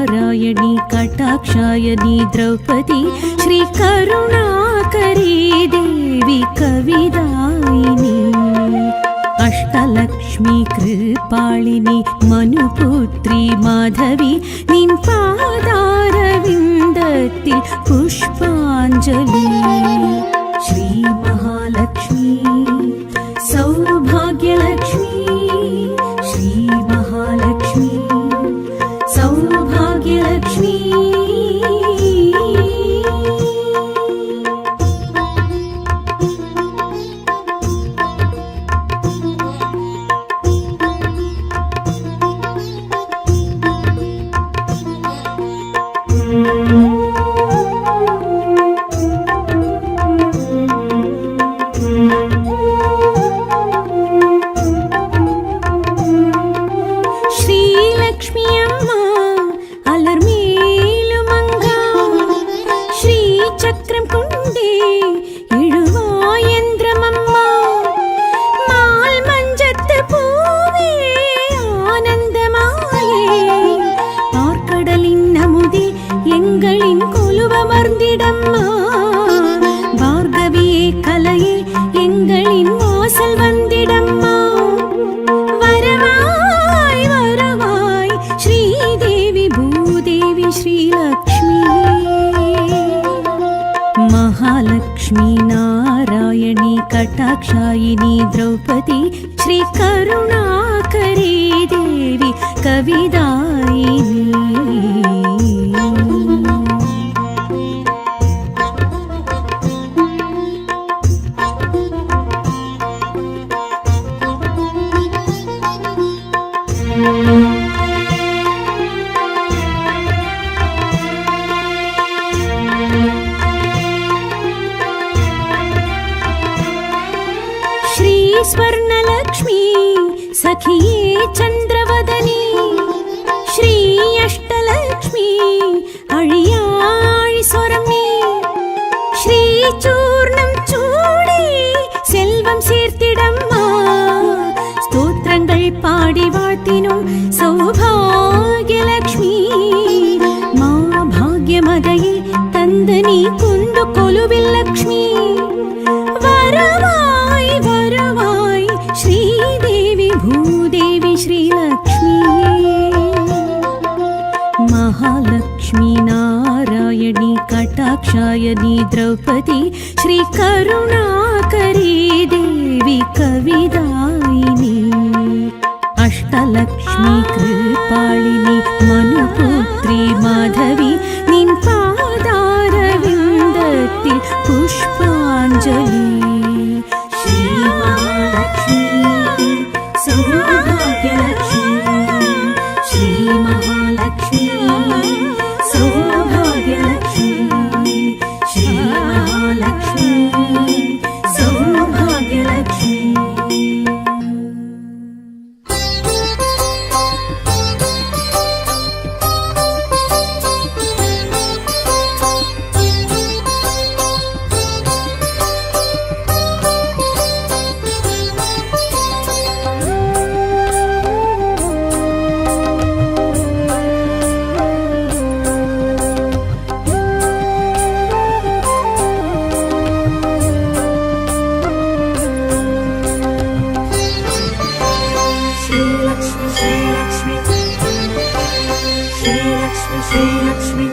नारायणी कटाक्षायनी द्रौपदी श्रीकरुणाकरी देवी कविदायिनी अष्टलक्ष्मी कृपालिनी मनुपुत्री माधवी निन पादारविन्दत्तिल पुष्पाञ्जलि श्री महालक्ष्मी सौभाग्यलक्ष्मी श्री महालक्ष्मी सौभाग्यलक्ष्मी महालक्ष्मी नारायणी कटाक्षायिनी द्रौपदी श्रीकरुणाकरी देवी कविदायिनी स्वर्णलक्ष्मी सखिये चंद्रवदनी श्री अष्टलक्ष्मी अळियाळि स्वरमे श्री चूर्णं चूडी सेल्वम சேர்த்திடம்மா ஸ்தோத்திரங்கள் பாடி வாழ்த்தினோம் சௌபாகியலக்ஷ்மி மா பாக்யமதையே தந்து நீ கொண்டு கொலுவில் லக்ஷ்மி भूदेवी श्रीलक्ष्मी महालक्ष्मी नारायणी कटाक्षायनी द्रौपदी श्रीकरुणाकरी देवी कविदायिनी अष्टलक्ष्मी कृपालिनी मनुपुत्री माधवी निन पादारविन्दत्तिल पुष्पाञ्जलि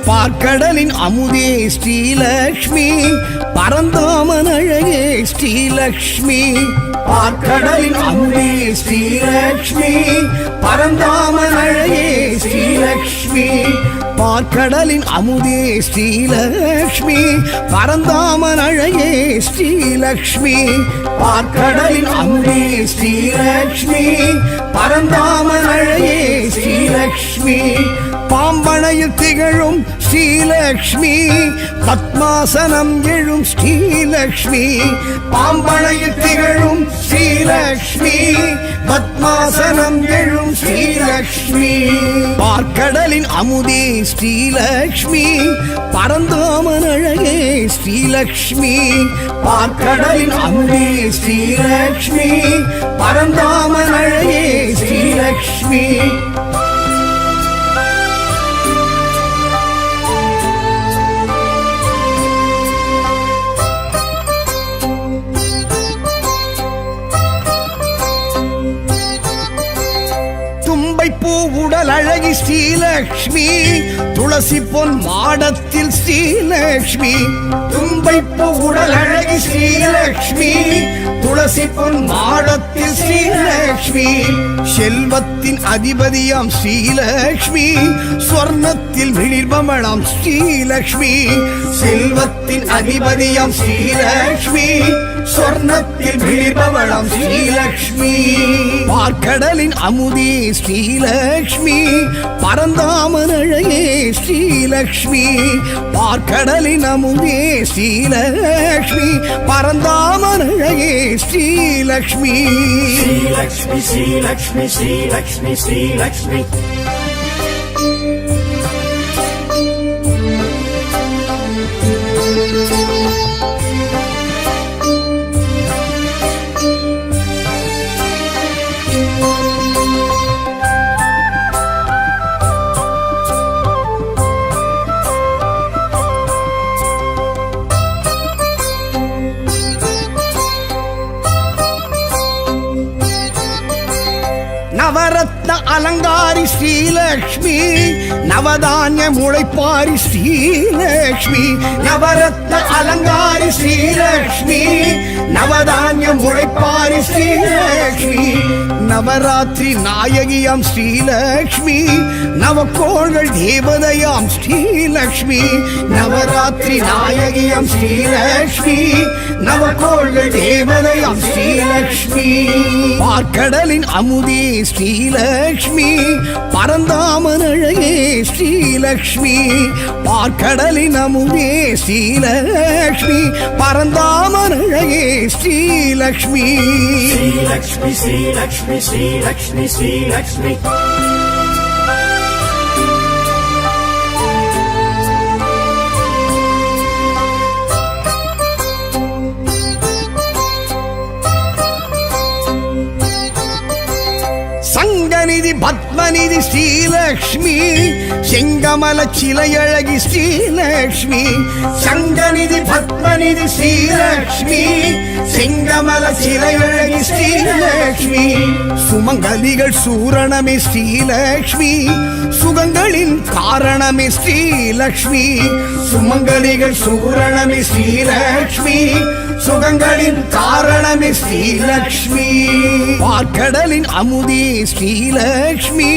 பார்க்கடலின் அமுதே ஸ்ரீலக்ஷ்மி பரந்தாமன் அழகே ஸ்ரீலக்ஷ்மி பார்க்கடலின் அமுதே ஸ்ரீலக்ஷ்மி பரந்தாமன் அழகே ஸ்ரீலக்ஷ்மி பார்க்கடலின் அமுதே ஸ்ரீலக்ஷ்மி பரந்தாமன் அழகே ஸ்ரீலக்ஷ்மி பார்க்கடலின் அமுதே ஸ்ரீலக்ஷ்மி பரந்தாமன் அழகே ஸ்ரீலக்ஷ்மி பாம்பனையில் திகழும் ஸ்ரீலக்ஷ்மி பத்மாசனம் எழும் ஸ்ரீலக்ஷ்மி பாம்பனையில் திகழும் ஸ்ரீலக்ஷ்மி பத்மாசனம் எழும் ஸ்ரீலக்ஷ்மி பார்க்கடலின் அமுதே ஸ்ரீலக்ஷ்மி பரந்தாமன் அழகே ஸ்ரீலக்ஷ்மி பார்க்கடலின் அமுதே ஸ்ரீலக்ஷ்மி பரந்தாமன் அழகே ஸ்ரீலக்ஷ்மி அழகி ஸ்ரீலக்ஷ்மி துளசி பொன் மாடத்தில் ஸ்ரீலக்ஷ்மி தும்பைப்பு உடல் அழகி ஸ்ரீலக்ஷ்மி துளசி பொன் மாடத்தில் ஸ்ரீலக்ஷ்மி செல்வத்தின் அதிபதியாம் ஸ்ரீலக்ஷ்மி ஸ்வர்ணத்தில் விழிர்பமளாம் ஸ்ரீலக்ஷ்மி செல்வத்தின் அதிபதியாம் ஸ்ரீலக்ஷ்மி சொர்ணத்தில் விழிபவளம் ஸ்ரீலக்ஷ்மி பார்க்கடலின் அமுதே ஸ்ரீலக்ஷ்மி பரந்தாமன் அழகே ஸ்ரீலக்ஷ்மி பார்க்கடலின் அமுதே ஸ்ரீலக்ஷ்மி பரந்தாமன் அழகே ஸ்ரீலக்ஷ்மி ஸ்ரீலக்ஷ்மி ஸ்ரீலக்ஷ்மி ஸ்ரீலக்ஷ்மி ஸ்ரீலக்ஷ்மி நவரத்ன அலங்காரி ஸ்ரீலக்ஷ்மி நவதானிய முளைப்பாரி ஸ்ரீலக்ஷ்மி நவரத்ன அலங்காரி ஸ்ரீலக்ஷ்மி நவதானிய முளைப்பாரி ஸ்ரீலக்ஷ்மி நவராத்திரி நாயகியாம் ஸ்ரீலக்ஷ்மி நவக்கோள்கள் தேவதையாம் ஸ்ரீலக்ஷ்மி நவராத்திரி நாயகியாம் ஸ்ரீலக்ஷ்மி நவக்கோள்கள் தேவதையாம் ஸ்ரீலக்ஷ்மி பார்க்கடலின் அமுதே ஸ்ரீலக்ஷ்மி பரந்தாமன் அழகே ஸ்ரீலக்ஷ்மி பார்க்கடலின் அமுதே ஸ்ரீலக்ஷ்மி பரந்தாமன் அழகே ஸ்ரீலக்ஷ்மி ஸ்ரீலக்ஷ்மி ஸ்ரீலக்ஷ்மி ஸ்ரீலக்ஷ்மி ஸ்ரீலக்ஷ்மி சங்கநிதி பத்மநிதி ஸ்ரீலக்ஷ்மி செங்கமல சிலையழகி ஸ்ரீலக்ஷ்மி சங்கநிதி பத்மநிதி ஸ்ரீலக்ஷ்மி செங்கமல சிலையழகி ஸ்ரீலக்ஷ்மி சுமங்கலிகள் சூரணமே ஸ்ரீலக்ஷ்மி சுகங்களின் காரணமே ஸ்ரீலக்ஷ்மி சுமங்கலிகள் சூரணமே ஸ்ரீலக்ஷ்மி சுகங்களின் காரணமே ஸ்ரீலக்ஷ்மி பார்க்கடலின் அமுதே ஸ்ரீலக்ஷ்மி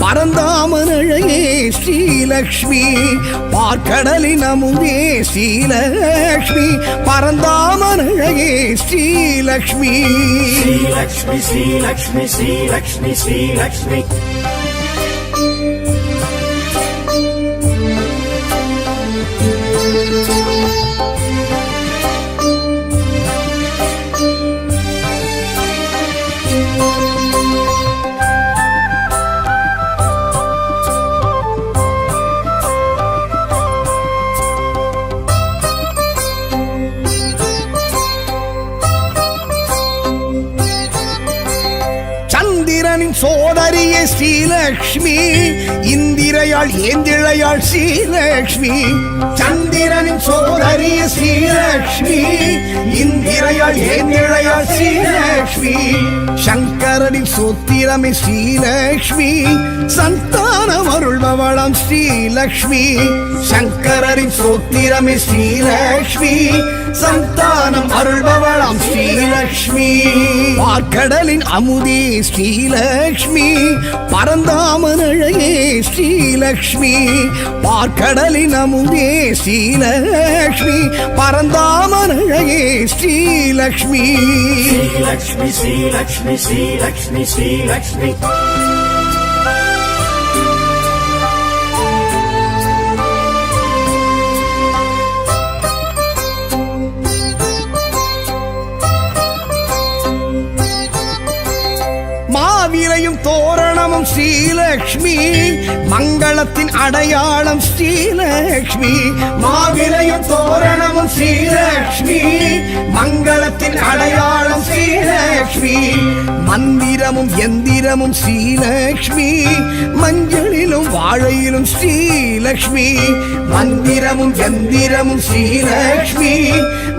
பரந்தாமன் அழகே ஸ்ரீலக்ஷ்மி பார்க்கடலின் அமுதே ஸ்ரீலக்ஷ்மி பரந்தாமன் அழகே ஸ்ரீலக்ஷ்மி ஸ்ரீலக்ஷ்மி ஸ்ரீலக்ஷ்மி ஸ்ரீலக்ஷ்மி ஸ்ரீலக்ஷ்மி சந்திரனின் சோதரியே ஸ்ரீலக்ஷ்மி இந்திரையாள் ஏந்திழையாள் ஸ்ரீலக்ஷ்மி சந்திரனின் சோதரியே ஸ்ரீலக்ஷ்மி இந்திரையாள் ஏந்திழையாள் ஸ்ரீலக்ஷ்மி சங்கரனின் சோத்திரமே ஸ்ரீலக்ஷ்மி சந்தானம் அருள்பவளாம் ஸ்ரீலக்ஷ்மி சங்கரனின் சோத்திரமே ஸ்ரீலக்ஷ்மி சந்தானம் அருள்பவளாம் ஸ்ரீலக்ஷ்மி பார்க்கடலின் அமுதே ஸ்ரீலக்ஷ்மி பரந்தாமன் அழகே ஸ்ரீலக்ஷ்மி பார்க்கடலின் அமுதே ஸ்ரீலக்ஷ்மி பரந்தாமன் அழகே ஸ்ரீலக்ஷ்மி ஸ்ரீலக்ஷ்மி ஸ்ரீலக்ஷ்மி ஸ்ரீலக்ஷ்மி ஸ்ரீலக்ஷ்மி மாவிலையும் தோரணமும் ஸ்ரீலக்ஷ்மி மங்களத்தின் அடையாளம் ஸ்ரீலக்ஷ்மி மாவிலையும் தோரணமும் ஸ்ரீலக்ஷ்மி மங்களத்தின் அடையாளம் ஸ்ரீலக்ஷ்மி மந்திரமும் எந்திரமும் ஸ்ரீலக்ஷ்மி மஞ்சளிலும் வாழையிலும் ஸ்ரீலக்ஷ்மி மந்திரமும் எந்திரமும் ஸ்ரீலக்ஷ்மி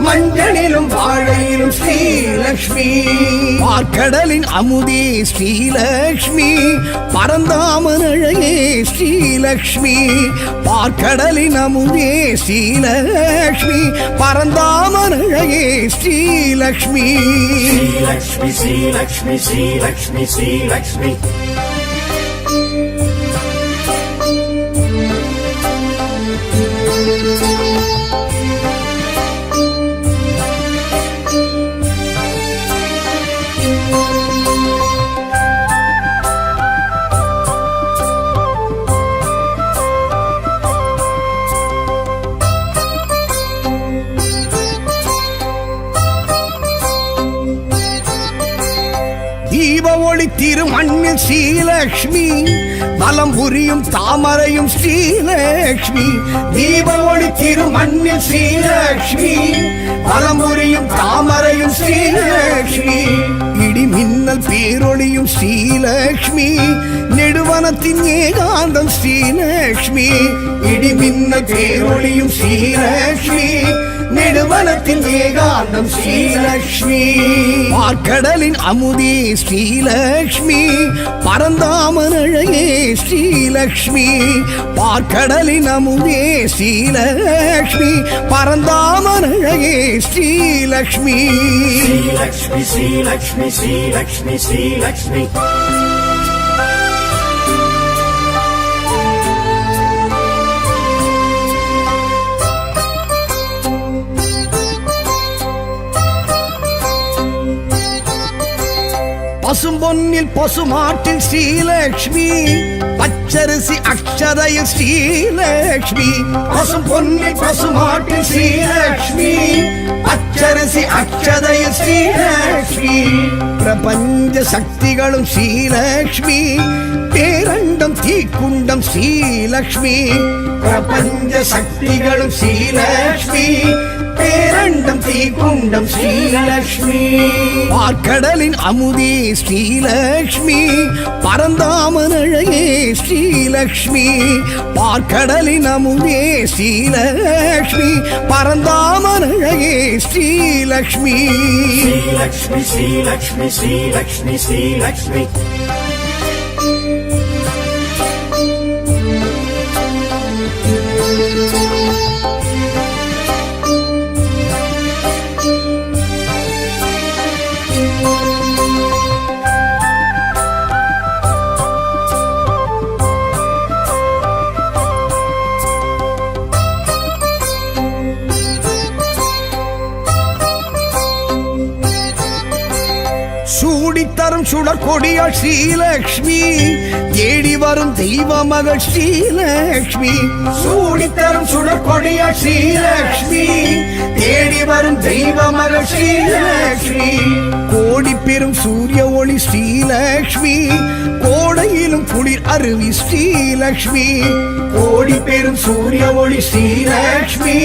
மஞ்சளிலும் வாழையிலும் ஸ்ரீலக்ஷ்மி பார்க்கடலின் அமுதே ஸ்ரீலக்ஷ்மி பரந்தாமன் அழகே ஸ்ரீலக்ஷ்மி பார்க்கடலின் அமுதே ஸ்ரீலக்ஷ்மி பரந்தாமன் அழகே Srilakshmi Lakshmi, Sri Lakshmi, Sri Lakshmi, Sri Lakshmi. தீப ஒளி திருமண்ணில் ஸ்ரீலக்ஷ்மி வலம் புரியும் தாமரையும் ஸ்ரீலக்ஷ்மி தீப ஒளி திருமண்ணில் ஸ்ரீலக்ஷ்மி வலம் புரியும் தாமரையும் ஸ்ரீலக்ஷ்மி இடி மின்னல் பேரொளியும் ஸ்ரீலக்ஷ்மி நெடுவனத்தின் ஏகாந்தம் ஸ்ரீலக்ஷ்மி இடி மின்னல் பேரொளியும் ஸ்ரீலக்ஷ்மி நெடுவனத்தின் ஏகாந்தம் ஸ்ரீலக்ஷ்மி பார்க்கடலின் அமுதே ஸ்ரீலக்ஷ்மி பரந்தாமன் அழகே ஸ்ரீலக்ஷ்மி பார்க்கடலின் அமுதே ஸ்ரீலக்ஷ்மி பரந்தாமன் அழகே Srilakshmi Lakshmi, Sri Lakshmi, Sri Lakshmi, Sri Lakshmi. பசும்பொன்னில் பசுமாட்டில் Srilakshmi பச்சரிசி அக்ஷதையில் ஸ்ரீலக்ஷ்மி பசும்பொன்னில் பசுமாட்டில் ஸ்ரீலக்ஷ்மி பச்சரிசி அக்ஷதையில் ஸ்ரீலக்ஷ்மி பிரபஞ்ச சக்திகளும் ஸ்ரீலக்ஷ்மி பேரண்டம் தீக்குண்டம் ஸ்ரீலக்ஷ்மி பிரபஞ்ச சக்திகளும் ஸ்ரீலக்ஷ்மி பேரண்டம் தீக்குண்டம் ஸ்ரீலக்ஷ்மி பார்க்கடலின் அமுதே ஸ்ரீலக்ஷ்மி பரந்தாமன் அழகே ஸ்ரீலக்ஷ்மி பார்க்கடலின் அமுதே ஸ்ரீலக்ஷ்மி பரந்தாமன் அழகே Srilakshmi Lakshmi, Sri Lakshmi, Sri Lakshmi, Sri Lakshmi. சூடித்தரும் சுடற்கொடியாள் Srilakshmi தேடி வரும் தெய்வ மகள் ஸ்ரீலக்ஷ்மி சூடித்தரும் சுடற்கொடியாள் ஸ்ரீலக்ஷ்மி தேடி வரும் தெய்வ மகள் ஸ்ரீலக்ஷ்மி கோடி பெரும் சூரிய ஒளி ஸ்ரீலக்ஷ்மி கோடையிலும் குளிர் அருவி ஸ்ரீலக்ஷ்மி கோடி பெரும் சூரிய ஒளி ஸ்ரீலக்ஷ்மி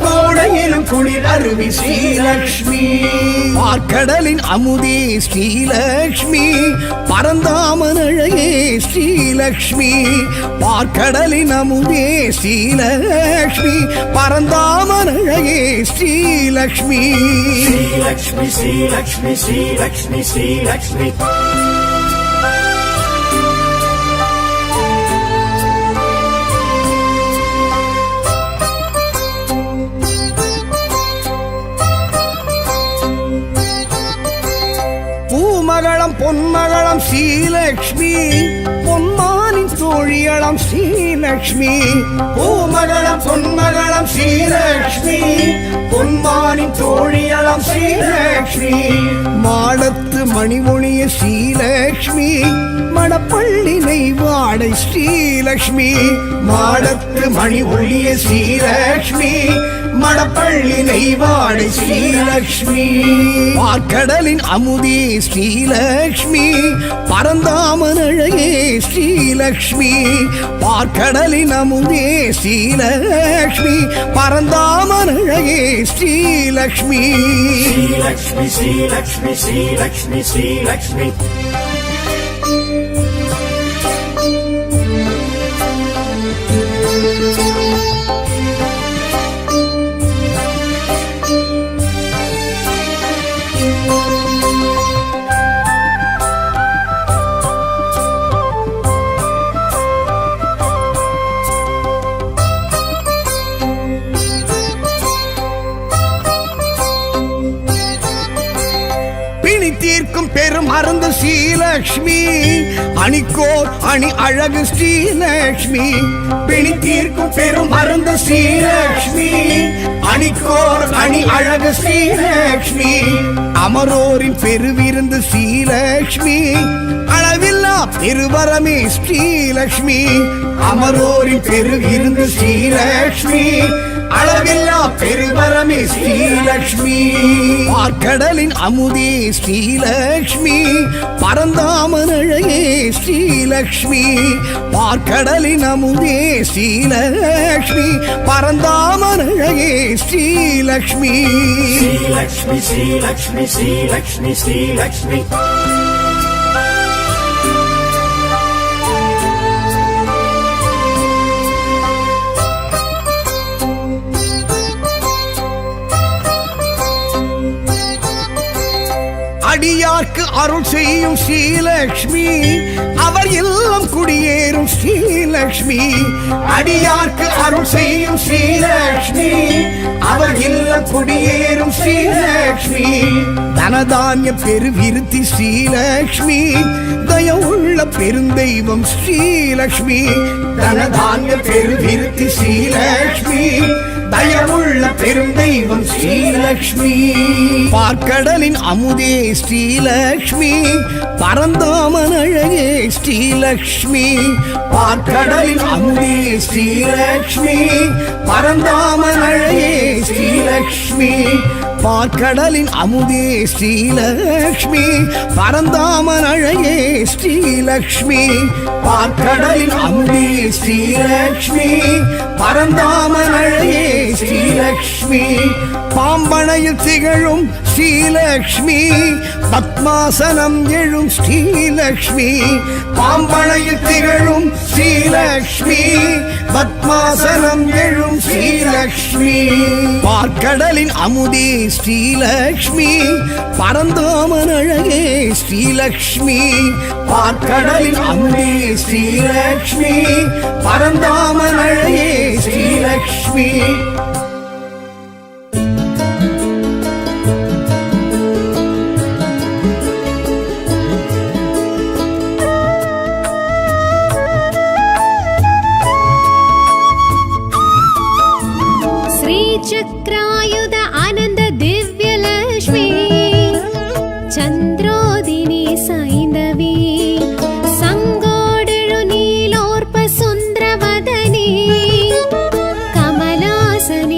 கோடையிலும் குளிர் அருவி ஸ்ரீலக்ஷ்மி பார்க்கடலின் அமுதே ஸ்ரீலக்ஷ்மி பரந்தாமன் அழகே ஸ்ரீலக்ஷ்மி பார்க்கடலின் அமுதே ஸ்ரீலக்ஷ்மி பரந்தாமன் அழகே Srilakshmi Lakshmi, Sri Lakshmi, Sri Lakshmi, Sri Lakshmi. பூமகளம் பொன்மகளம் Srilakshmi பொன்மானின் தோழியளம் Srilakshmi பூமகளம் பொன்மகளம் Srilakshmi பொன்மானின் தோழியளம் Srilakshmi மாடத்து மணிமொழிய ஸ்ரீலக்ஷ்மி மணப்பள்ளி நெய்வாடை ஸ்ரீலக்ஷ்மி மாடத்து மணி ஒளிய ஸ்ரீலக்ஷ்மி மணப்பள்ளி நெய்வாடை ஸ்ரீலக்ஷ்மி பார்க்கடலின் அமுதே ஸ்ரீலக்ஷ்மி பரந்தாமன் அழகே ஸ்ரீலக்ஷ்மி பார்க்கடலின் அமுதே ஸ்ரீலக்ஷ்மி பரந்தாமன் அழகே Srilakshmi Lakshmi, Sri Lakshmi, Sri Lakshmi, Sri Lakshmi. மருந்து ஸ்ரீலக்ஷ்மி அணிக்கோர் அணி அழகு ஸ்ரீலக்ஷ்மி பிணி தீர்க்கும் பெரும் மருந்து ஸ்ரீலக்ஷ்மி அணிக்கோர் அணி அழகு ஸ்ரீலக்ஷ்மி அமரோரின் பெருவிருந்து ஸ்ரீலக்ஷ்மி அளவில்லா பெருவரமே ஸ்ரீலக்ஷ்மி அமரோரின் பெருவிருந்து ஸ்ரீலக்ஷ்மி அளவில்லா பெருவரமே ஸ்ரீலக்ஷ்மி பார்க்கடலின் அமுதே ஸ்ரீலக்ஷ்மி பரந்தாமனழையே ஸ்ரீலக்ஷ்மி பார்க்கடலின் அமுதே ஸ்ரீலக்ஷ்மி பரந்தாமனழையே ஸ்ரீலக்ஷ்மி ஸ்ரீலக்ஷ்மி ஸ்ரீலக்ஷ்மி ஸ்ரீலக்ஷ்மி ஸ்ரீலக்ஷ்மி அடியார்க்கு அருள் செய்யும் ஸ்ரீலக்ஷ்மி அவர் இல்லம் குடியேறும் ஸ்ரீலக்ஷ்மி அடியார்க்கு அருள் செய்யும் ஸ்ரீலக்ஷ்மி அவர் இல்லம் குடியேறும் ஸ்ரீலக்ஷ்மி தனதானிய பெருவிருத்தி ஸ்ரீலக்ஷ்மி தயவுள்ள பெருந்தெய்வம் ஸ்ரீலக்ஷ்மி தனதானிய பெருவிருத்தி ஸ்ரீலக்ஷ்மி தயவுள்ள பெருந்தெய்வம் ஸ்ரீலக்ஷ்மி பார்க்கடலின் அமுதே ஸ்ரீலக்ஷ்மி பரந்தாமன் அழகே ஸ்ரீலக்ஷ்மி பார்க்கடலின் அமுதே ஸ்ரீலக்ஷ்மி பரந்தாமன் அழகே ஸ்ரீலக்ஷ்மி பார்க்கடலின் அமுதே ஸ்ரீலக்ஷ்மி பரந்தாமன் அழகே ஸ்ரீலக்ஷ்மி பார்க்கடலின் அமுதே ஸ்ரீலக்ஷ்மி பரந்தாமன் அழகே ஸ்ரீலக்ஷ்மி பாம்பனையில் திகழும் ஸ்ரீலக்ஷ்மி பத்மாசனம் எழும் ஸ்ரீலக்ஷ்மி பாம்பனையில் திகழும் ஸ்ரீலக்ஷ்மி பத்மாசனம் எழும் ஸ்ரீலக்ஷ்மி பார்க்கடலின் அமுதே ஸ்ரீலக்ஷ்மி பரந்தாமன் அழகே ஸ்ரீலக்ஷ்மி பார்க்கடலின் அமுதே ஸ்ரீலக்ஷ்மி பரந்தாமன் அழகே ஸ்ரீலக்ஷ்மி चक्रायुध आनंद दिव्यलक्ष्मी चंद्रोदिनी सैंधवी संगोडळु नीलोर्प सुंदरवदनी कमलासन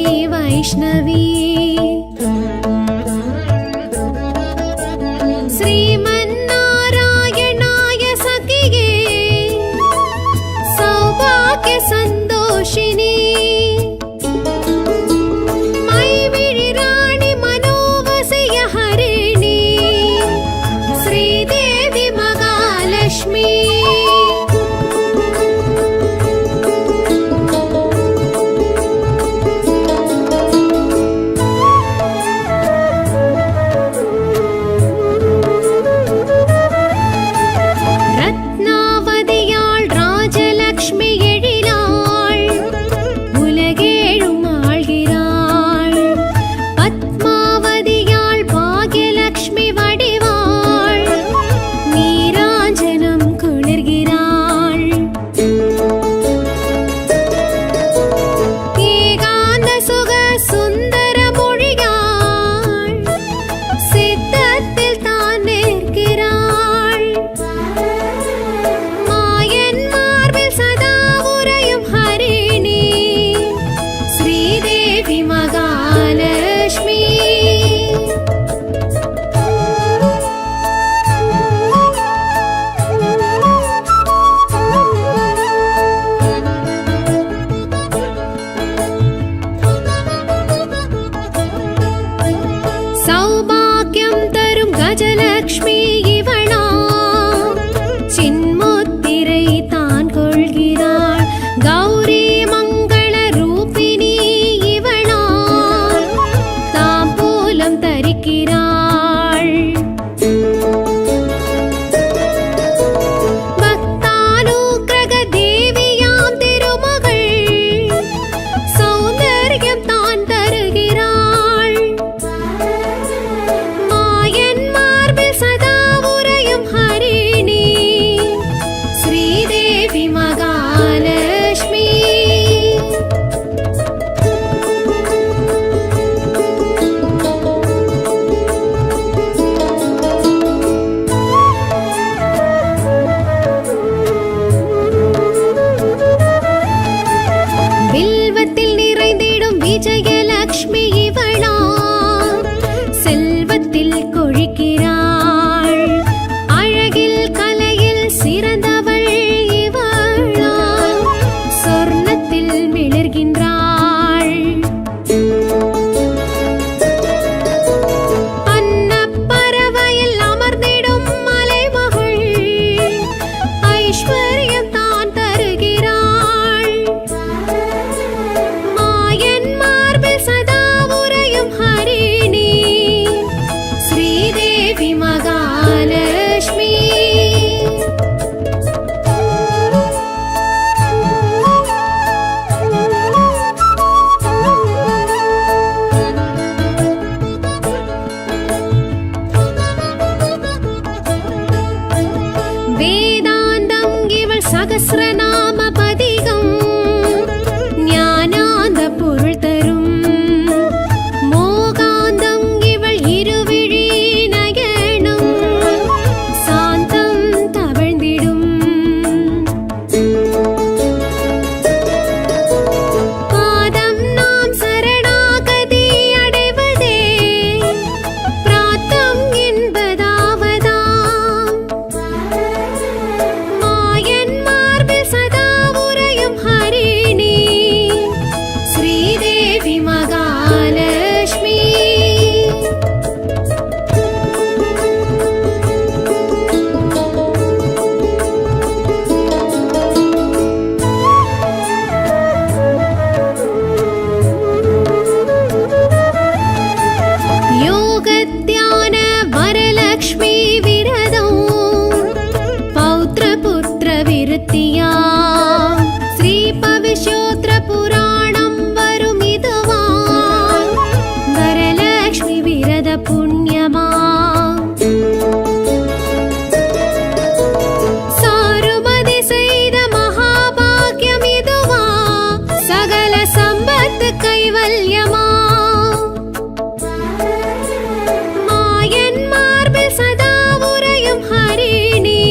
அன்னத்தில் மிளர்கின்றாள். அன்னப்பறவையில் அமர்ந்திடும் மலைமகள் ஐஸ்வர்யம் தான் தருகிறாள். மாயன் மார்பில் சதா உறையும் ஹரிணி ஸ்ரீதேவி மகாலட்சுமி. வேதாந்தம் இவள் சகஸ்ரநாம பதிகம் ஞானாந்த பொருள் தரும். மோகாந்தம் இவள் இருவிழி நயனம் சாந்தம் தவழ்ந்திடும். பாதம் நாம் சரணாகதி அடைவதே பிராத்தம் என்பதாவதாம். மாயன் மார்பில் சதா உறையும் ஹரிணி ஸ்ரீதேவி மகாலட்சுமி. யோகத்யான வரலக்ஷ்மி விரதம் பௌத்ர புத்திர விருத்தியா ஸ்ரீ பவிஷ்யோத்ர புராணம் வரும் இதுவா வரலக்ஷ்மி விரத புண்ணியமா. சாருமதி செய்த மகாபாக்கியம் இதுவா சகல சம்பத்து கைவல்யமா. மாயன் மார்பில் சதா உறையும் ஹரிணி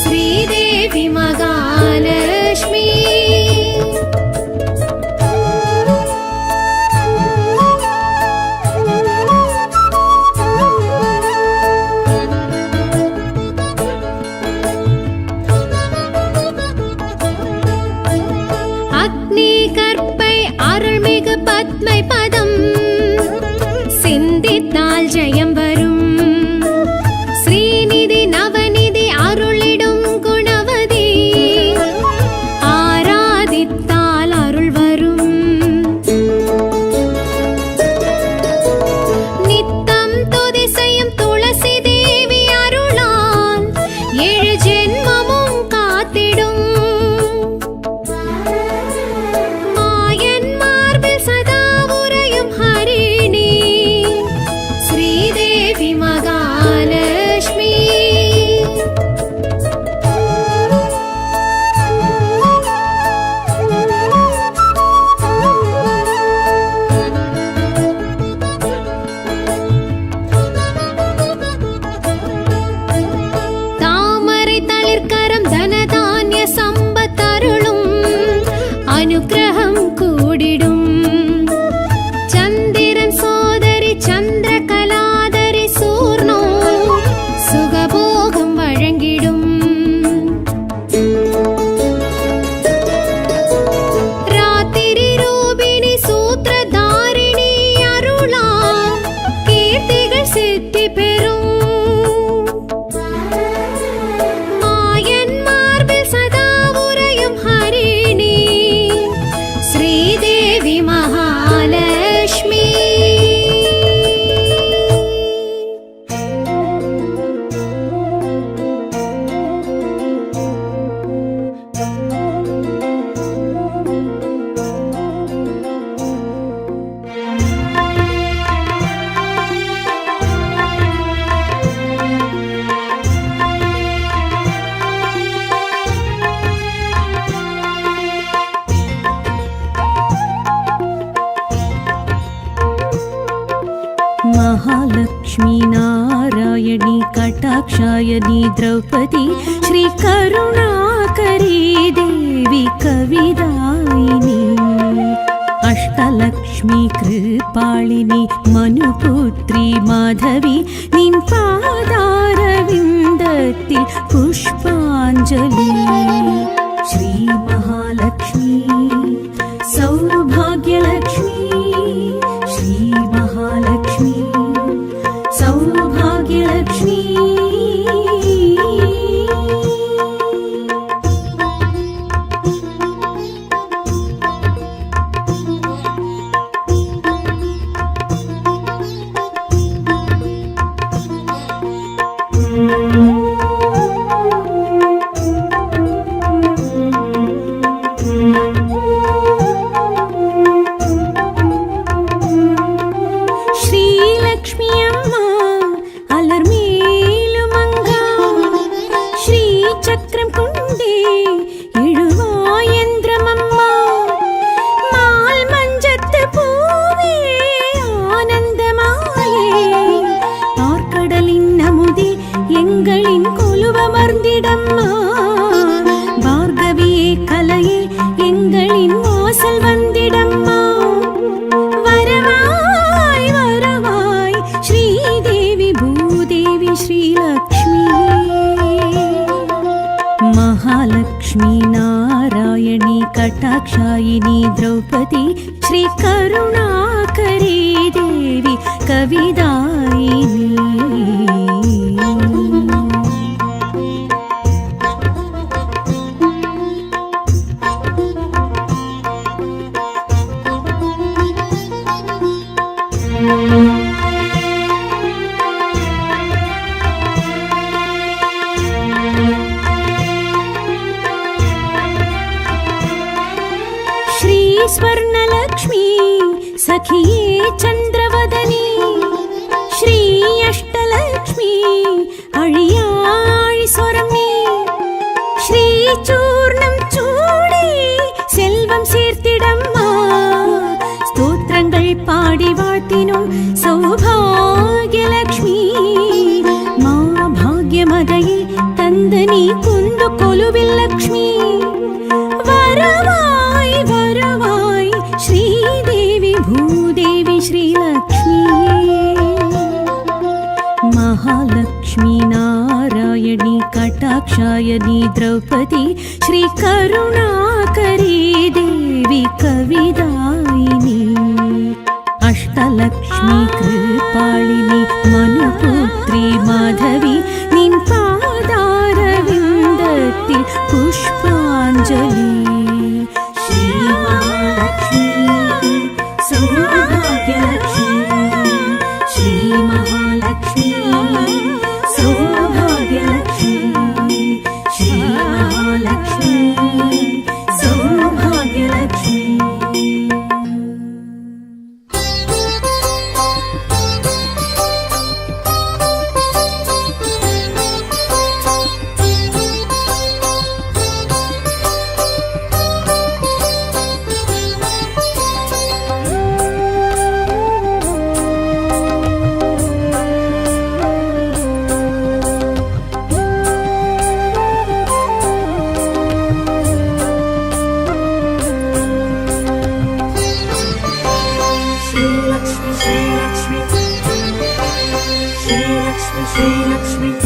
ஸ்ரீதேவி மகாலட்சுமி. அக்னி கற்பை அருள்மிகு பத்மை பதம் சிந்தித்தால் ஜெயம் வரும். ஸ்ரீநிதி நவநிதி அருளிடும் குணவதி ஆராதித்தால் அருள் வரும். நித்தம் துதி செய்யும் துளசி தேவி அருளால் 7 ஜென்மமும் காத்திடும். மாயன் மார்பில் சதா உறையும் ஹரிணி ஸ்ரீதேவி மகாலட்சுமி. தாமரை தளிர்கரம் தனதானிய சம்பத்தருளும் அனுக்கிரகம் கூடிடும். சந்திரன் சோதரி சந்திரகலாதரி சூர்ணோ சுகபோகம் வழங்கிடும். ராத்திரி ரூபிணி சூத்ரதாரிணி அருளா கீர்த்திகள் சித்தி பெறும். மாயன் மார்பில் சதா உறையும் ஹரிணி ஸ்ரீதேவி மகாலட்சுமி. महालक्ष्मी नारायणी कटाक्षायणी द्रौपदी श्रीकरुणाकरी देवी कविदायिनी अष्टलक्ष्मी कृपालिनी मनुपुत्री माधवी निन् पादारविन्दत्तिल पुष्पाञ्जलि श्री महालक्ष्मी सौभाग्यलक्ष्मी श्री महालक्ष्मी सौभाग्यलक्ष्मी महालक्ष्मी नारायणी कटाक्षायिनी द्रौपदी श्री करुणाकरी देवी कविदायिनी स्वर्णलक्ष्मी सखिये चन्द्रवदनी श्री अष्टलक्ष्मी अळियाळि स्वरमे श्री चूर्णं चूडी सेल्वं சேர்த்திடம்மா ஸ்தோத்திரங்கள் பாடி வாழ்த்தினோம் சௌபாகியலக்ஷ்மி மா பாக்யமதையே தந்து நீ குந்து கொலுவில் லக்ஷ்மி வரவாய் வரவாய் श्रीदेवी भूदेवी श्रीलक्ष्मी महालक्ष्मी नारायणी कटाक्षायनी द्रौपदी श्री करुणाकरी देवी कविदायिनी अष्टलक्ष्मी कृपालिनी मनुपुत्री माधवी निन पादारविन्दत्तिल पुष्पाञ्जलि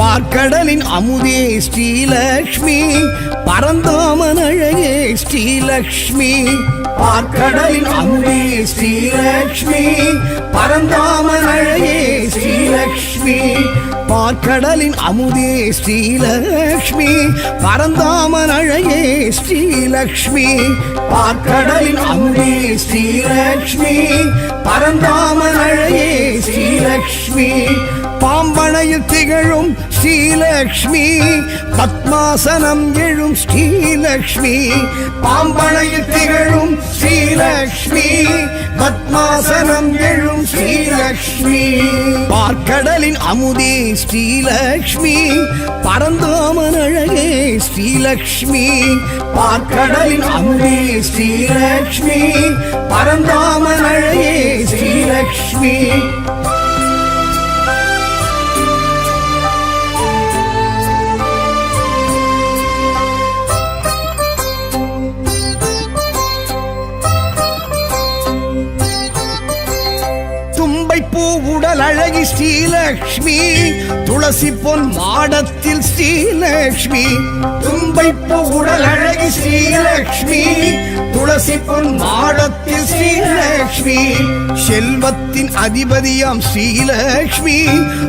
பார்க்கடலின் அமுதே ஸ்ரீலக்ஷ்மி பரந்தாமன் அழகே ஸ்ரீலக்ஷ்மி பார்க்கடலின் அமுதே ஸ்ரீலக்ஷ்மி பரந்தாமன் அழகே ஸ்ரீலக்ஷ்மி பார்க்கடலின் அமுதே ஸ்ரீலக்ஷ்மி பரந்தாமன் அழகே ஸ்ரீலக்ஷ்மி பார்க்கடலின் அமுதே ஸ்ரீலக்ஷ்மி பரந்தாமன் அழகே ஸ்ரீலக்ஷ்மி பாம்பனையில் திகழும் ஸ்ரீலக்ஷ்மி பத்மாசனம் எழும் ஸ்ரீலக்ஷ்மி பாம்பனையில் திகழும் ஸ்ரீலக்ஷ்மி பத்மாசனம் எழும் ஸ்ரீலக்ஷ்மி பார்க்கடலின் அமுதே ஸ்ரீலக்ஷ்மி பரந்தாமன் அழகே ஸ்ரீலக்ஷ்மி பார்க்கடலின் அமுதே ஸ்ரீலக்ஷ்மி பரந்தாமன் அழகே ஸ்ரீலக்ஷ்மி உடல் அழகி ஸ்ரீலக்ஷ்மி துளசி பொன் மாடத்தில் ஸ்ரீலக்ஷ்மி தும்பைப்பு உடல் அழகி ஸ்ரீலக்ஷ்மி துளசி பொன் மாடத்தில் ஸ்ரீலக்ஷ்மி செல்வத்தின் அதிபதியாம் ஸ்ரீலக்ஷ்மி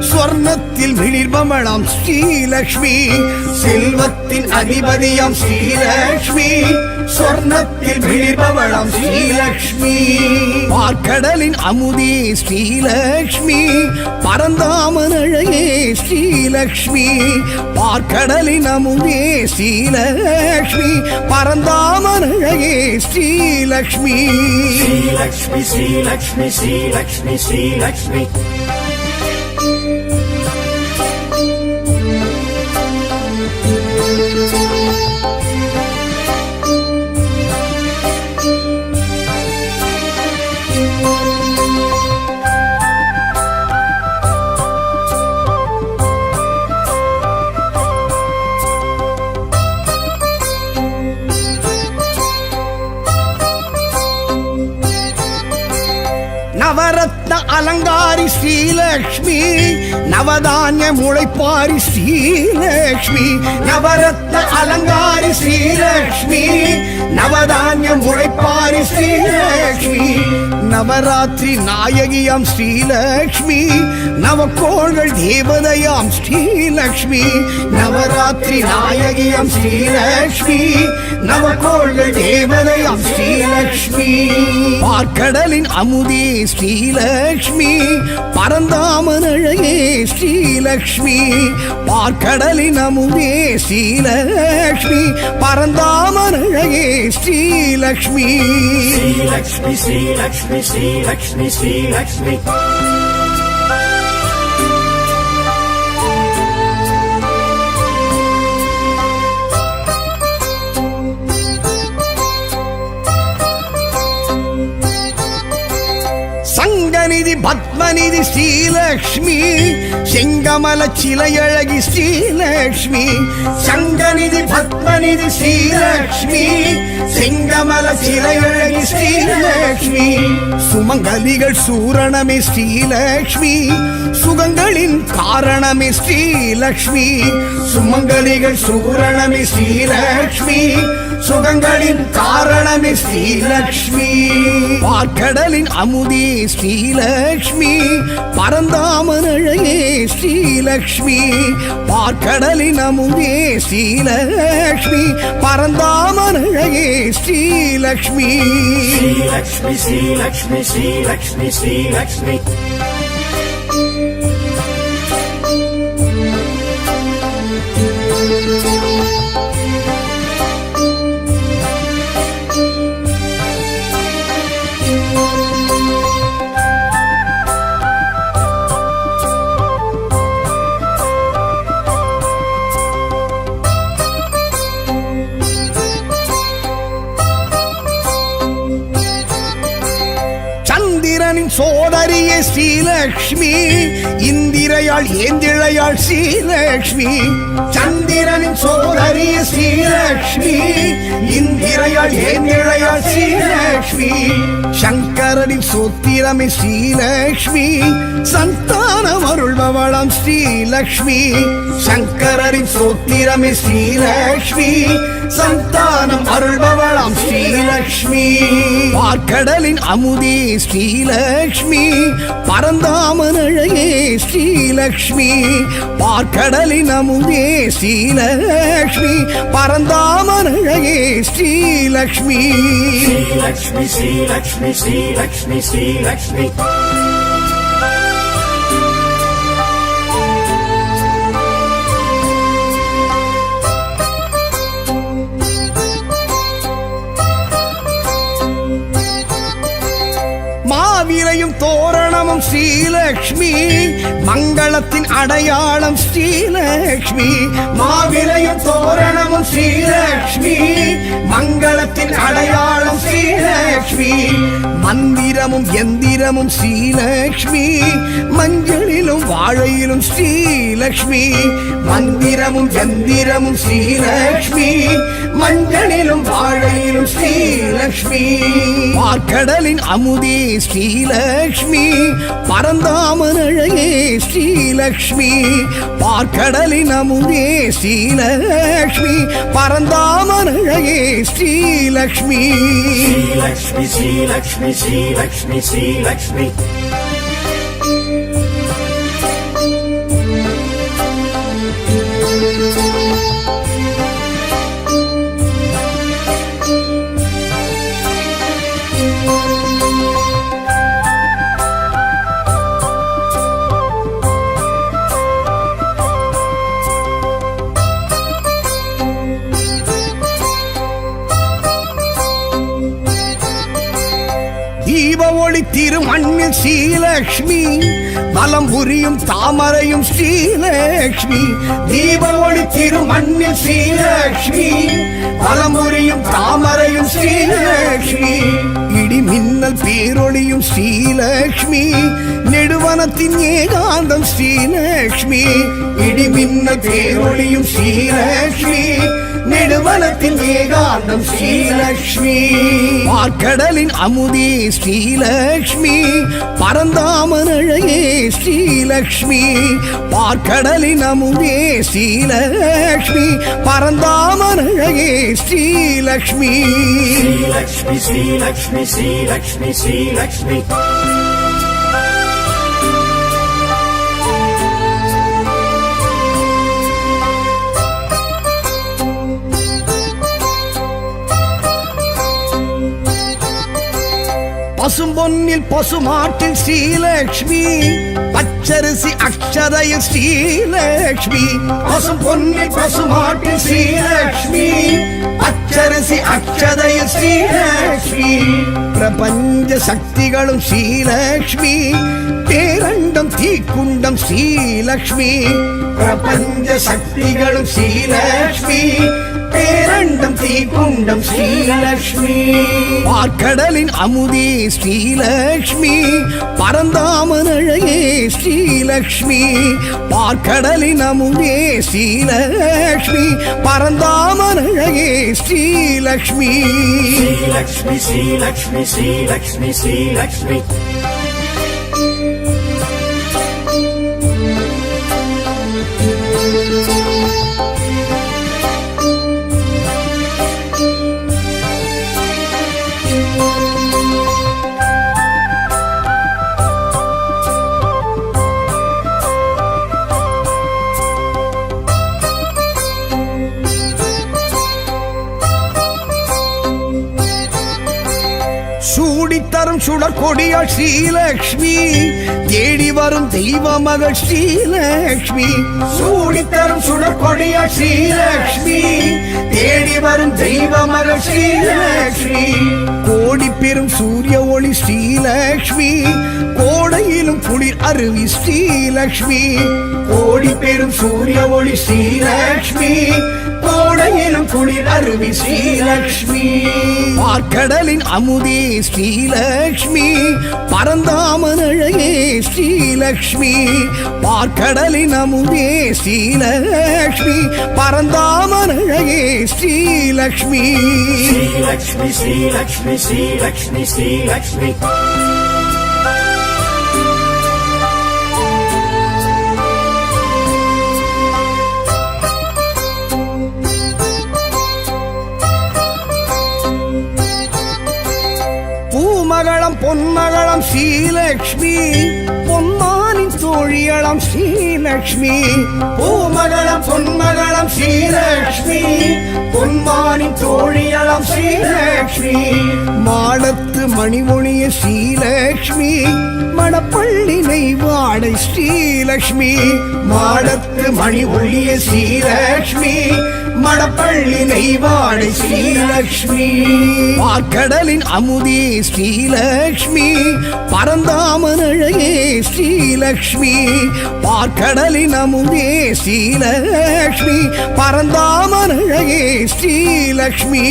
ஸ்வர்ணத்தில் மிளிர்பமணாம் ஸ்ரீலக்ஷ்மி செல்வத்தின் அதிபதியாம் ஸ்ரீலக்ஷ்மி சொர்ணத்தில் விழிபவளம் ஸ்ரீலக்ஷ்மி பார்க்கடலின் அமுதே ஸ்ரீலக்ஷ்மி பரந்தாமன் அழகே ஸ்ரீலக்ஷ்மி பார்க்கடலின் அமுதே ஸ்ரீலக்ஷ்மி பரந்தாமன் அழகே ஸ்ரீலக்ஷ்மி ஸ்ரீலக்ஷ்மி ஸ்ரீலக்ஷ்மி ஸ்ரீலக்ஷ்மி ஸ்ரீலக்ஷ்மி நவரத்ன அலங்காரி ஸ்ரீலக்ஷ்மி நவதானிய முளைப்பாரி ஸ்ரீலக்ஷ்மி நவரத்ன அலங்காரி ஸ்ரீலக்ஷ்மி நவதானிய முளைப்பாரி ஸ்ரீலக்ஷ்மி நவராத்திரி நாயகியாம் ஸ்ரீலக்ஷ்மி நவக்கோள்கள் தேவதையாம் ஸ்ரீலக்ஷ்மி நவராத்திரி நாயகியாம் ஸ்ரீலக்ஷ்மி நவக்கோள்கள் தேவதையாம் ஸ்ரீலக்ஷ்மி பார்க்கடலின் அமுதே ஸ்ரீலக்ஷ்மி பரந்தாமன் அழகே ஸ்ரீலக்ஷ்மி பார்க்கடலின் அமுதே ஸ்ரீலக்ஷ்மி பரந்தாமன் அழகே ஸ்ரீலக்ஷ்மி ஸ்ரீலக்ஷ்மி ஸ்ரீலக்ஷ்மி ஸ்ரீலக்ஷ்மி ஸ்ரீலக்ஷ்மி சங்கநிதி பத்மநிதி ஸ்ரீலக்ஷ்மி செங்கமல சிலையழகி ஸ்ரீலக்ஷ்மி சங்கநிதி பத்மநிதி ஸ்ரீலக்ஷ்மி செங்கமல சிலையழகி ஸ்ரீலக்ஷ்மி சுமங்கலிகள் சூரணமே ஸ்ரீலக்ஷ்மி சுகங்களின் காரணமே ஸ்ரீலக்ஷ்மி சுமங்கலிகள் சூரணமே ஸ்ரீலக்ஷ்மி சுகங்களின் காரணமே ஸ்ரீலக்ஷ்மி பார்க்கடலின் அமுதே ஸ்ரீலக்ஷ்மி பரந்தாமன் அழகே ஸ்ரீலக்ஷ்மி பார்க்கடலின் அமுதே ஸ்ரீலக்ஷ்மி பரந்தாமன் அழகே ஸ்ரீலக்ஷ்மி ஸ்ரீலக்ஷ்மி ஸ்ரீலக்ஷ்மி ஸ்ரீலக்ஷ்மி ஸ்ரீலக்ஷ்மி சந்திரனின் சோதரியே ஸ்ரீலக்ஷ்மி இந்திரையாள் ஏந்திழையாள் ஸ்ரீலக்ஷ்மி சந்திரனின் சோதரியே ஸ்ரீலக்ஷ்மி இந்திரையாள் ஏந்திழையாள் ஸ்ரீலக்ஷ்மி சங்கரனின் சோத்திரமே ஸ்ரீலக்ஷ்மி சந்தானம் அருள்பவளாம் ஸ்ரீலக்ஷ்மி சங்கரனின் சோத்திரமே ஸ்ரீலக்ஷ்மி சந்தானம் அருள்பவளாம் ஸ்ரீலக்ஷ்மி பார்க்கடலின் அமுதே ஸ்ரீலக்ஷ்மி பரந்தாமன் அழகே ஸ்ரீலக்ஷ்மி பார்க்கடலின் அமுதே ஸ்ரீலக்ஷ்மி பரந்தாமன் அழகே ஸ்ரீலக்ஷ்மி ஸ்ரீலக்ஷ்மி ஸ்ரீலக்ஷ்மி ஸ்ரீலக்ஷ்மி ஸ்ரீலக்ஷ்மி மாவிலையும் தோரணமும் ஸ்ரீலக்ஷ்மி மங்களத்தின் அடையாளம் ஸ்ரீலக்ஷ்மி மாவிலையும் தோரணமும் ஸ்ரீலக்ஷ்மி மங்களத்தின் அடையாளம் ஸ்ரீலக்ஷ்மி மந்திரமும் எந்திரமும் ஸ்ரீலக்ஷ்மி மஞ்சளிலும் வாழையிலும் ஸ்ரீலக்ஷ்மி மந்திரமும் எந்திரமும் ஸ்ரீலக்ஷ்மி மஞ்சளிலும் வாழையிலும் ஸ்ரீலக்ஷ்மி பார்க்கடலின் அமுதே ஸ்ரீலக்ஷ்மி பரந்தாமனழகே ஸ்ரீலக்ஷ்மி பார்க்கடலின் அமுதே Srilakshmi பரந்தாமனழகே Srilakshmi Lakshmi, Sri Lakshmi, Sri Lakshmi, Sri Lakshmi. தீப ஒளி திருமண்ணில் ஸ்ரீலக்ஷ்மி வலம் புரியும் தாமரையும் ஸ்ரீலக்ஷ்மி தீப ஒளி திருமண்ணில் ஸ்ரீலக்ஷ்மி வலம் புரியும் தாமரையும் ஸ்ரீலக்ஷ்மி இடி மின்னல் பேரொளியும் ஸ்ரீலக்ஷ்மி நெடுவனத்தின் ஏகாந்தம் ஸ்ரீலக்ஷ்மி இடி மின்னல் பேரொளியும் ஸ்ரீலக்ஷ்மி நெடுவனத்தின் ஏகாந்தம் ஸ்ரீலக்ஷ்மி பார்க்கடலின் அமுதே ஸ்ரீலக்ஷ்மி பரந்தாமனழகே ஸ்ரீலக்ஷ்மி பார்க்கடலின் அமுதே Srilakshmi பரந்தாமனழகே Srilakshmi Lakshmi, Sri Lakshmi, Sri Lakshmi, Sri Lakshmi. பசும்பொன்னில் பசுமாட்டில் Srilakshmi பச்சரிசி அக்ஷதையில் ஸ்ரீலக்ஷ்மி பசும்பொன்னில் பசுமாட்டில் ஸ்ரீலக்ஷ்மி பச்சரிசி அக்ஷதையில் ஸ்ரீலக்ஷ்மி பிரபஞ்ச சக்திகளும் ஸ்ரீலக்ஷ்மி பேரண்டம் தீக்குண்டம் ஸ்ரீலக்ஷ்மி பிரபஞ்ச சக்திகளும் ஸ்ரீலக்ஷ்மி பேரண்டம் தீக்குண்டம் ஸ்ரீலக்ஷ்மி பார்க்கடலின் அமுதே ஸ்ரீலக்ஷ்மி பரந்தாமனழகே ஸ்ரீலக்ஷ்மி பார்க்கடலின் அமுதே Srilakshmi பரந்தாமனழகே Srilakshmi Lakshmi, Sri Lakshmi, Sri Lakshmi, Sri Lakshmi. சூடித்தரும் சுடற்கொடியாள் Srilakshmi தேடி வரும் தெய்வ மகள் ஸ்ரீலக்ஷ்மி சூடித்தரும் சுடற்கொடியாள் ஸ்ரீலக்ஷ்மி தேடி வரும் தெய்வ மகள் ஸ்ரீலக்ஷ்மி கோடி பெரும் சூரிய ஒளி ஸ்ரீலக்ஷ்மி கோடையிலும் குளிர் அருவி ஸ்ரீலக்ஷ்மி கோடி பெரும் சூரிய ஒளி ஸ்ரீலக்ஷ்மி கோடையிலும் குளிர் அருவி ஸ்ரீலக்ஷ்மி பார்க்கடலின் அமுதே ஸ்ரீலக்ஷ்மி பரந்தாமனழகே ஸ்ரீலக்ஷ்மி பார்க்கடலின் அமுதே Srilakshmi பரந்தாமனழகே Srilakshmi Lakshmi, Sri Lakshmi, Sri Lakshmi, Sri Lakshmi. பூமகளம் பொன்மகளம் Srilakshmi பொன்மானின் தோழியளம் Srilakshmi பூமகளம் பொன்மகளம் Srilakshmi பொன்மானின் தோழியளம் Srilakshmi மாடத்து மணிமொழிய ஸ்ரீலக்ஷ்மி மணப்பள்ளி நெய்வாடை ஸ்ரீலக்ஷ்மி மாடத்து மணி ஒளிய ஸ்ரீலக்ஷ்மி மணப்பள்ளி நெய்வாடை ஸ்ரீலக்ஷ்மி பார்க்கடலின் அமுதே ஸ்ரீலக்ஷ்மி பரந்தாமனழகே ஸ்ரீலக்ஷ்மி பார்க்கடலின் அமுதே Srilakshmi பரந்தாமனழகே Srilakshmi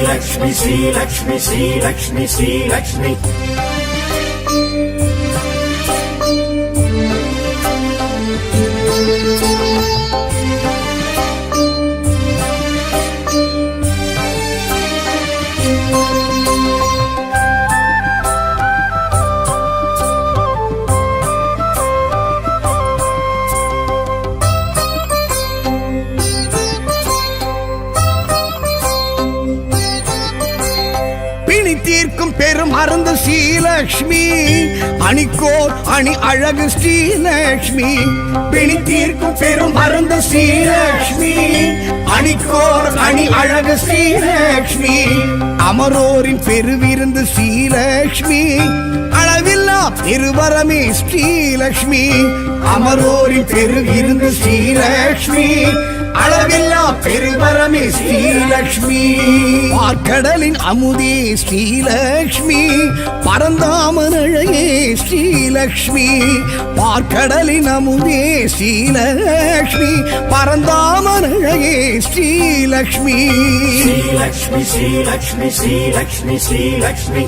Lakshmi, Sri Lakshmi, Sri Lakshmi, Sri Lakshmi. தீர்க்கும் பெரும் மருந்து ஸ்ரீலக்ஷ்மி அணிக்கோர் அணி அழகு ஸ்ரீலக்ஷ்மி பிணி தீர்க்கும் பெரும் மருந்து ஸ்ரீலக்ஷ்மி அணிக்கோர் அணி அழகு ஸ்ரீலக்ஷ்மி அமரோரின் பெருவிருந்து ஸ்ரீலக்ஷ்மி அளவில்லா பெருவரமே ஸ்ரீலக்ஷ்மி அமரோரின் பெருவிருந்து ஸ்ரீலக்ஷ்மி அளவில்லா பெருவரமே ஸ்ரீலக்ஷ்மி பார்க்கடலின் அமுதே ஸ்ரீலக்ஷ்மி பரந்தாமன் அழகே ஸ்ரீலக்ஷ்மி பார்க்கடலின் அமுதே ஸ்ரீலக்ஷ்மி பரந்தாமன் அழகே ஸ்ரீலக்ஷ்மி श्रीलक्ष्मी श्रीलक्ष्मी श्रीलक्ष्मी श्रीलक्ष्मी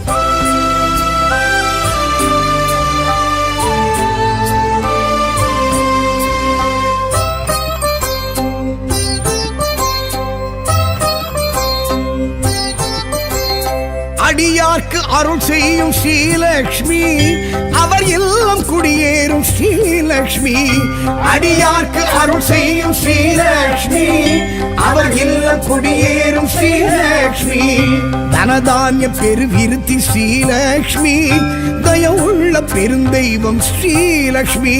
அடியார்க்கு அருள் செய்யும் ஸ்ரீலக்ஷ்மி அவர் இல்லம் குடியேறும் ஸ்ரீலக்ஷ்மி அடியார்க்கு அருள் செய்யும் ஸ்ரீலக்ஷ்மி அவர் இல்லம் குடியேறும் ஸ்ரீலக்ஷ்மி தனதானிய பெருவிருத்தி ஸ்ரீலக்ஷ்மி தயவுள்ள பெருந்தெய்வம் ஸ்ரீலக்ஷ்மி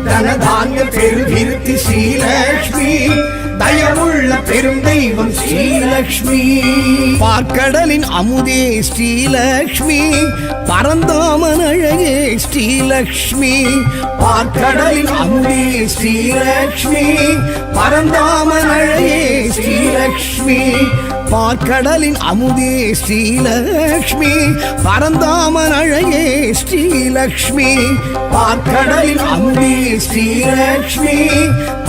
தனதானிய பெருவிருத்தி ஸ்ரீலக்ஷ்மி தயவுள்ள பெருந்தெய்வம் ஸ்ரீலக்ஷ்மி பார்க்கடலின் அமுதே ஸ்ரீலக்ஷ்மி பரந்தாமன் அழகே ஸ்ரீலக்ஷ்மி பார்க்கடலின் அமுதே ஸ்ரீலக்ஷ்மி பரந்தாமன் அழகே ஸ்ரீலக்ஷ்மி பார்க்கடலின் அமுதே ஸ்ரீலக்ஷ்மி பரந்தாமன் அழகே ஸ்ரீலக்ஷ்மி பார்க்கடலின் அமுதே ஸ்ரீலக்ஷ்மி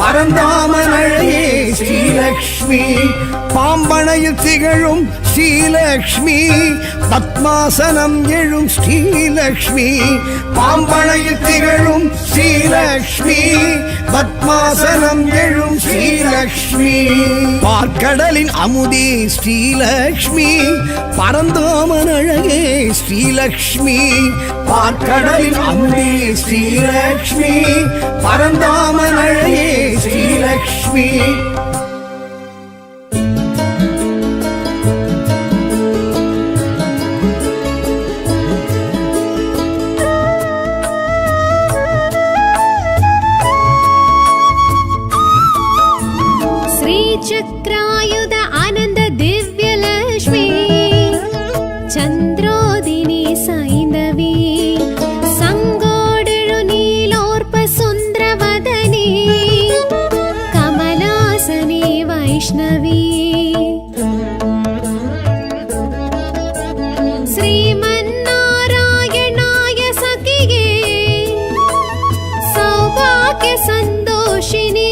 பரந்தாமன் அழகே ஸ்ரீலக்ஷ்மி பாம்பனையில் திகழும் ஸ்ரீலக்ஷ்மி பத்மாசனம் எழும் ஸ்ரீலக்ஷ்மி பாம்பனையில் திகழும் ஸ்ரீலக்ஷ்மி பத்மாசனம் எழும் ஸ்ரீலக்ஷ்மி பார்க்கடலின் அமுதே ஸ்ரீலக்ஷ்மி பரந்தாமன் அழகே ஸ்ரீலக்ஷ்மி பார்க்கடலின் அமுதே ஸ்ரீலக்ஷ்மி பரந்தாமன் அழகே ஸ்ரீலக்ஷ்மி श्रीचक्रायुध आनन्द दिव्यलक्ष्मी चन्द्रोदिनी सैन्दवी सङ्गोडेळु नीलोर्प सुन्द्रवदनी कमलासनी वैष्णवी श्रीमन्नारायणाय सखिये सौभाग्य सन्तोषिनी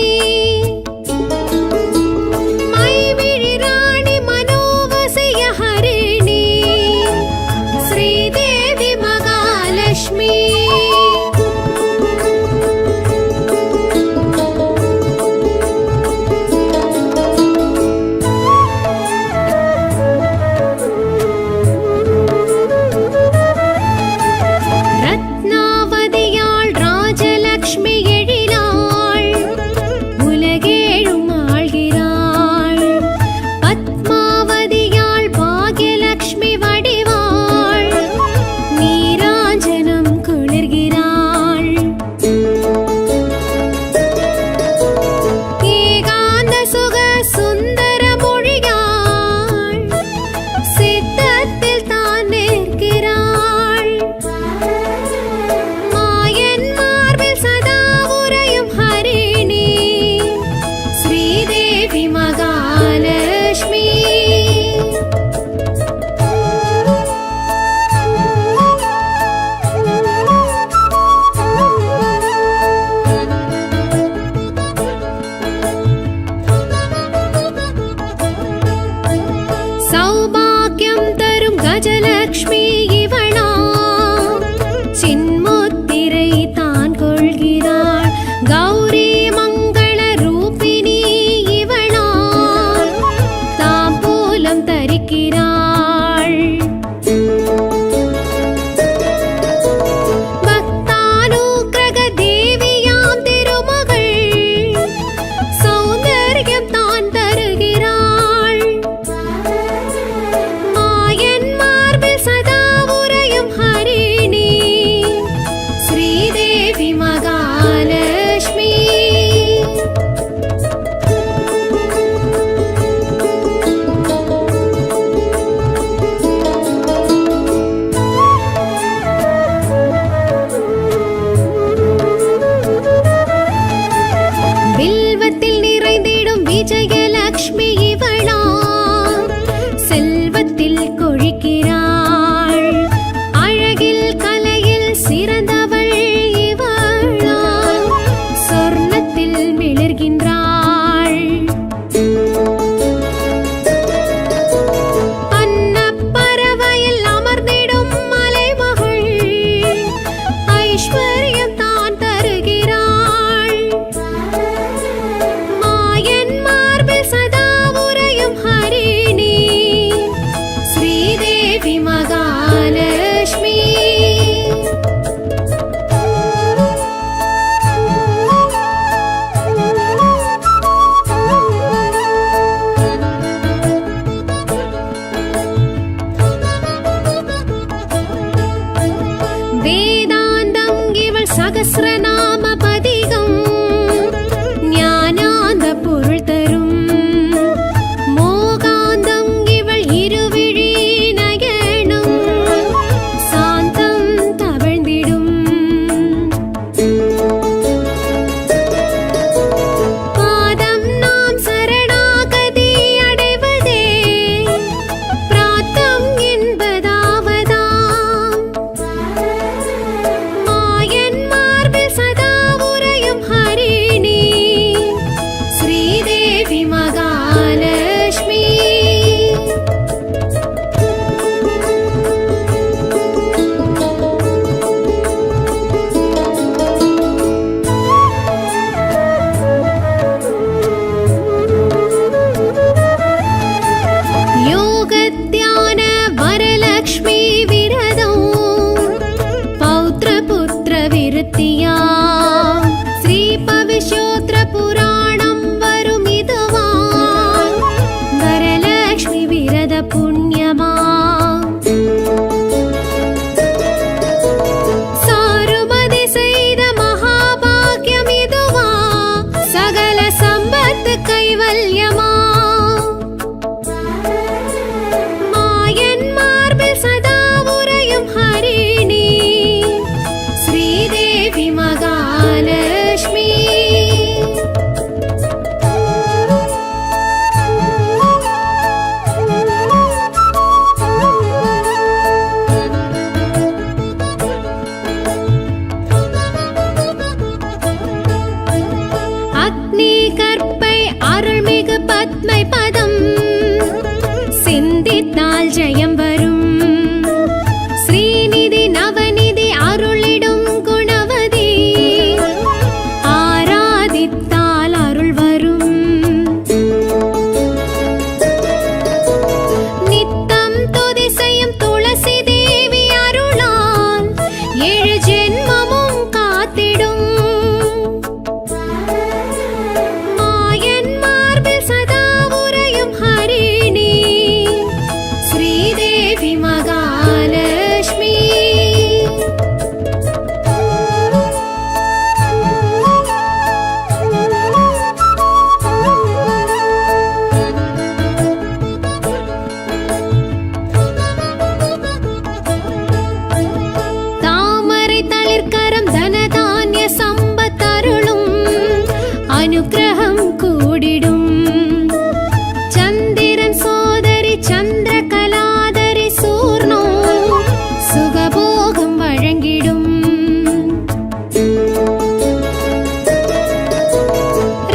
மகாலட்சுமி. வேதாந்தம் இவள் சகஸ்ரநாம பதிகம் ஞானாந்த பொருள் தரும். மோகாந்தம் இவள் இருவிழி நயனம் சாந்தம் தவழ்ந்திடும். பாதம் நாம் சரணாகதி அடைவதே பிராத்தம் என்பதாவதாம். மாயன் மார்பில் சதா உறையும் ஹரிணி ஸ்ரீதேவி மகாலட்சுமி. யோகத்யான வரலக்ஷ்மி விரதம் பௌத்ரபுத்திர விருத்தியா. ஸ்ரீ பவிஷ்யோத்ர புராணம் வரும் இதுவா வரலக்ஷ்மி விரத புண்ணியமா. சாருமதி செய்த மகாபாகியம் இதுவா சகல சம்பத்து கைவல்யமா. மாயன் மார்பில் சதா உறையும் ஹரிணி ஸ்ரீதேவி மகாலட்சுமி. அக்னி கற்பை அருள்மிகு பத்மை பதம் சிந்தித்தால் ஜெயம் வரும். ஸ்ரீநிதி நவநிதி அருளிடும் குணவதி ஆராதித்தால் அருள் வரும். நித்தம் துதி செய்யும் துளசி தேவி அருளால் 7 ஜென்மமும் காத்திடும். மாயன் மார்பில் சதா உறையும் ஹரிணி ஸ்ரீதேவி மகாலட்சுமி. தாமரை தளிர்கரம் தனதானிய சம்பத்தருளும் அனுக்கிரகம் கூடிடும். சந்திரன் சோதரி சந்திரகலாதரி சூர்ணோ சுகபோகம் வழங்கிடும்.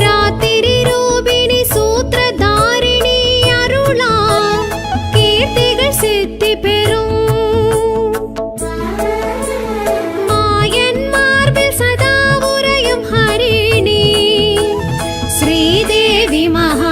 ராத்திரி ரூபிணி சூத்திரதாரிணி அருளா கீர்த்திகள் சித்தி பெறும். மாயன் மார்பில் சதா உறையும் ஹரிணி ஸ்ரீதேவி மகா